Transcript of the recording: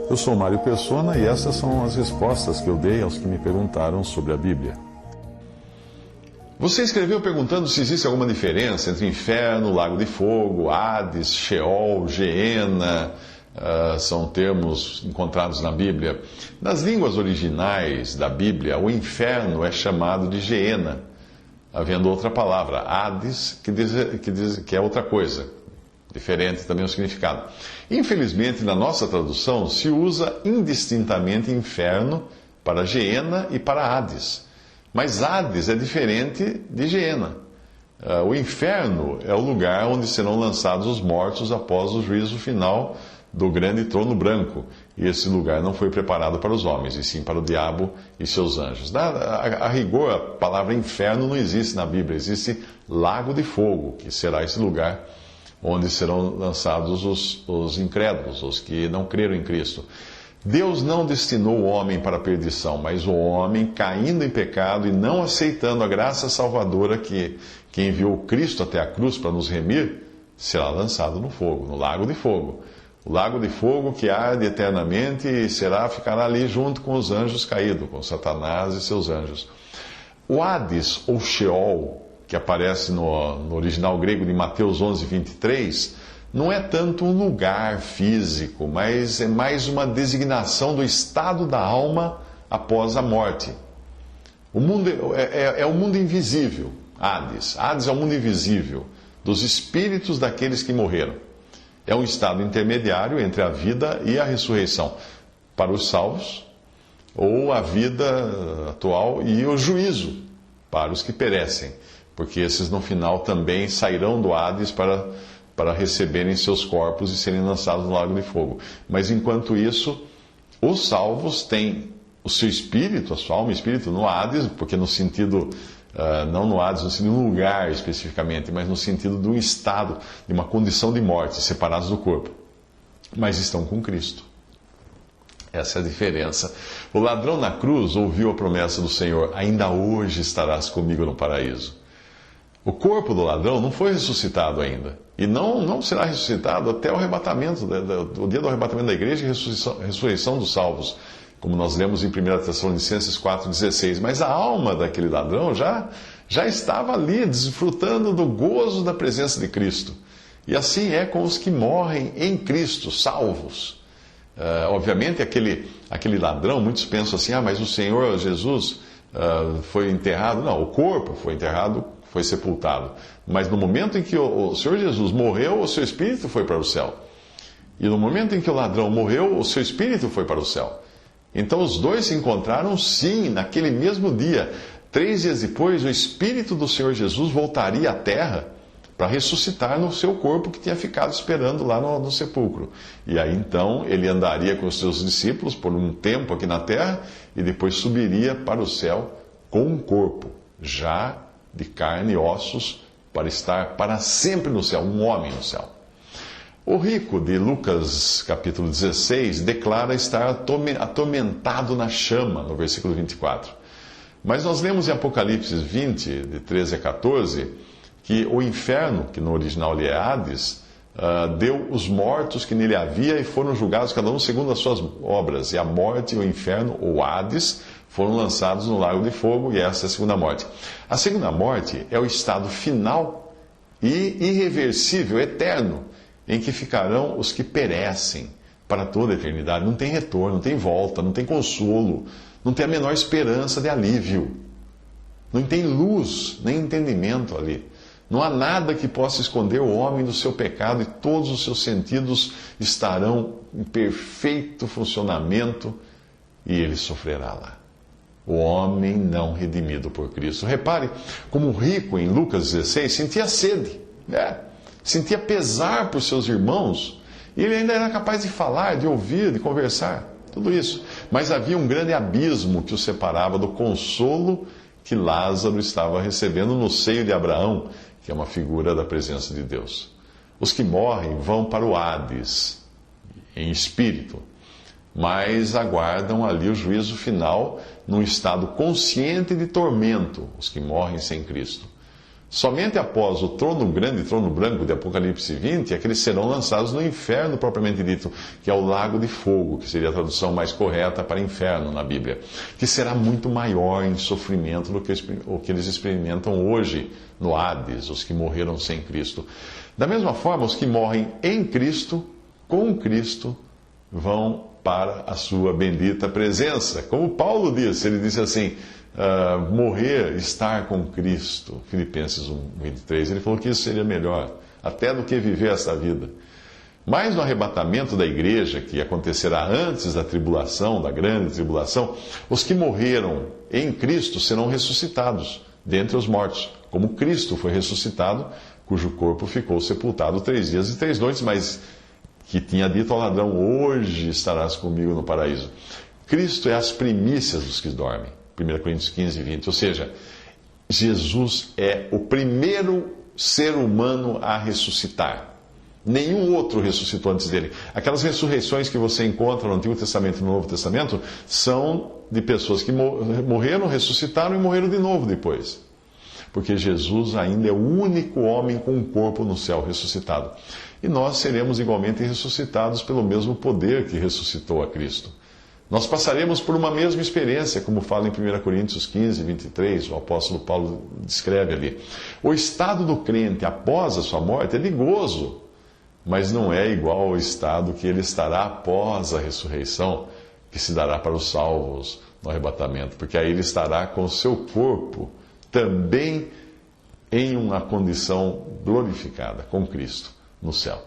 Eu sou Mário Persona e essas são as respostas que eu dei aos que me perguntaram sobre a Bíblia. Você escreveu perguntando se existe alguma diferença entre inferno, lago de fogo, Hades, Sheol, Geena, são termos encontrados na Bíblia. Nas línguas originais da Bíblia, o inferno é chamado de Geena, havendo outra palavra, Hades, que é outra coisa, diferente também o significado. Infelizmente, na nossa tradução, se usa indistintamente inferno para Geena e para Hades. Mas Hades é diferente de Geena. O inferno é o lugar onde serão lançados os mortos após o juízo final do grande trono branco. E esse lugar não foi preparado para os homens, e sim para o diabo e seus anjos. A rigor, a palavra inferno não existe na Bíblia. Existe lago de fogo, que será esse lugar onde serão lançados os incrédulos, os que não creram em Cristo. Deus não destinou o homem para a perdição, mas o homem, caindo em pecado e não aceitando a graça salvadora que enviou Cristo até a cruz para nos remir, será lançado no fogo, no lago de fogo. O lago de fogo que arde eternamente e ficará ali junto com os anjos caídos, com Satanás e seus anjos. O Hades, ou Sheol, que aparece no original grego de Mateus 11, 23, não é tanto um lugar físico, mas é mais uma designação do estado da alma após a morte. O mundo é o mundo invisível, Hades. Hades é o mundo invisível dos espíritos daqueles que morreram. É um estado intermediário entre a vida e a ressurreição para os salvos, ou a vida atual e o juízo para os que perecem, porque esses no final também sairão do Hades para receberem seus corpos e serem lançados no lago de fogo. Mas enquanto isso, os salvos têm o seu espírito, a sua alma e espírito no Hades, porque no sentido, não no Hades, no sentido de um lugar especificamente, mas no sentido de um estado, de uma condição de morte, separados do corpo. Mas estão com Cristo. Essa é a diferença. O ladrão na cruz ouviu a promessa do Senhor: ainda hoje estarás comigo no paraíso. O corpo do ladrão não foi ressuscitado ainda. E não será ressuscitado até o arrebatamento, o dia do arrebatamento da igreja e ressurreição dos salvos, como nós lemos em 1 Tessalonicenses 4,16. Mas a alma daquele ladrão já estava ali, desfrutando do gozo da presença de Cristo. E assim é com os que morrem em Cristo, salvos. Obviamente, aquele ladrão, muitos pensam assim: mas o Senhor Jesus foi enterrado. Não, o corpo foi enterrado, foi sepultado. Mas no momento em que o Senhor Jesus morreu, o seu espírito foi para o céu. E no momento em que o ladrão morreu, o seu espírito foi para o céu. Então os dois se encontraram, sim, naquele mesmo dia. 3 dias depois, o espírito do Senhor Jesus voltaria à terra para ressuscitar no seu corpo que tinha ficado esperando lá no sepulcro. E aí então ele andaria com os seus discípulos por um tempo aqui na terra e depois subiria para o céu com um corpo já de carne e ossos, para estar para sempre no céu, um homem no céu. O rico de Lucas capítulo 16 declara estar atormentado na chama, no versículo 24. Mas nós lemos em Apocalipse 20, de 13 a 14, que o inferno, que no original ali é Hades, deu os mortos que nele havia e foram julgados cada um segundo as suas obras. E a morte e o inferno, ou Hades, foram lançados no lago de fogo, e essa é a segunda morte. A segunda morte é o estado final e irreversível, eterno, em que ficarão os que perecem para toda a eternidade. Não tem retorno, não tem volta, não tem consolo, não tem a menor esperança de alívio. Não tem luz, nem entendimento ali. Não há nada que possa esconder o homem do seu pecado e todos os seus sentidos estarão em perfeito funcionamento e ele sofrerá lá. O homem não redimido por Cristo. Repare como o rico em Lucas 16 sentia sede, sentia pesar por seus irmãos, e ele ainda era capaz de falar, de ouvir, de conversar, tudo isso. Mas havia um grande abismo que o separava do consolo que Lázaro estava recebendo no seio de Abraão, que é uma figura da presença de Deus. Os que morrem vão para o Hades, em espírito, mas aguardam ali o juízo final num estado consciente de tormento, os que morrem sem Cristo. Somente após o grande trono branco de Apocalipse 20 é que eles serão lançados no inferno propriamente dito, que é o lago de fogo, que seria a tradução mais correta para inferno na Bíblia, que será muito maior em sofrimento do que o que eles experimentam hoje no Hades, os que morreram sem Cristo. Da mesma forma, os que morrem em Cristo, com Cristo, vão para a sua bendita presença. Como Paulo disse, ele disse assim, morrer, estar com Cristo, Filipenses 1:23, ele falou que isso seria melhor, até do que viver essa vida. Mas no arrebatamento da igreja, que acontecerá antes da tribulação, da grande tribulação, os que morreram em Cristo serão ressuscitados dentre os mortos, como Cristo foi ressuscitado, cujo corpo ficou sepultado 3 dias e 3 noites, mas que tinha dito ao ladrão, hoje estarás comigo no paraíso. Cristo é as primícias dos que dormem. 1 Coríntios 15:20. Ou seja, Jesus é o primeiro ser humano a ressuscitar. Nenhum outro ressuscitou antes dele. Aquelas ressurreições que você encontra no Antigo Testamento e no Novo Testamento são de pessoas que morreram, ressuscitaram e morreram de novo depois. Porque Jesus ainda é o único homem com um corpo no céu ressuscitado. E nós seremos igualmente ressuscitados pelo mesmo poder que ressuscitou a Cristo. Nós passaremos por uma mesma experiência, como fala em 1 Coríntios 15:23, o apóstolo Paulo descreve ali. O estado do crente após a sua morte é de gozo, mas não é igual ao estado que ele estará após a ressurreição, que se dará para os salvos no arrebatamento, porque aí ele estará com o seu corpo também em uma condição glorificada com Cristo no céu.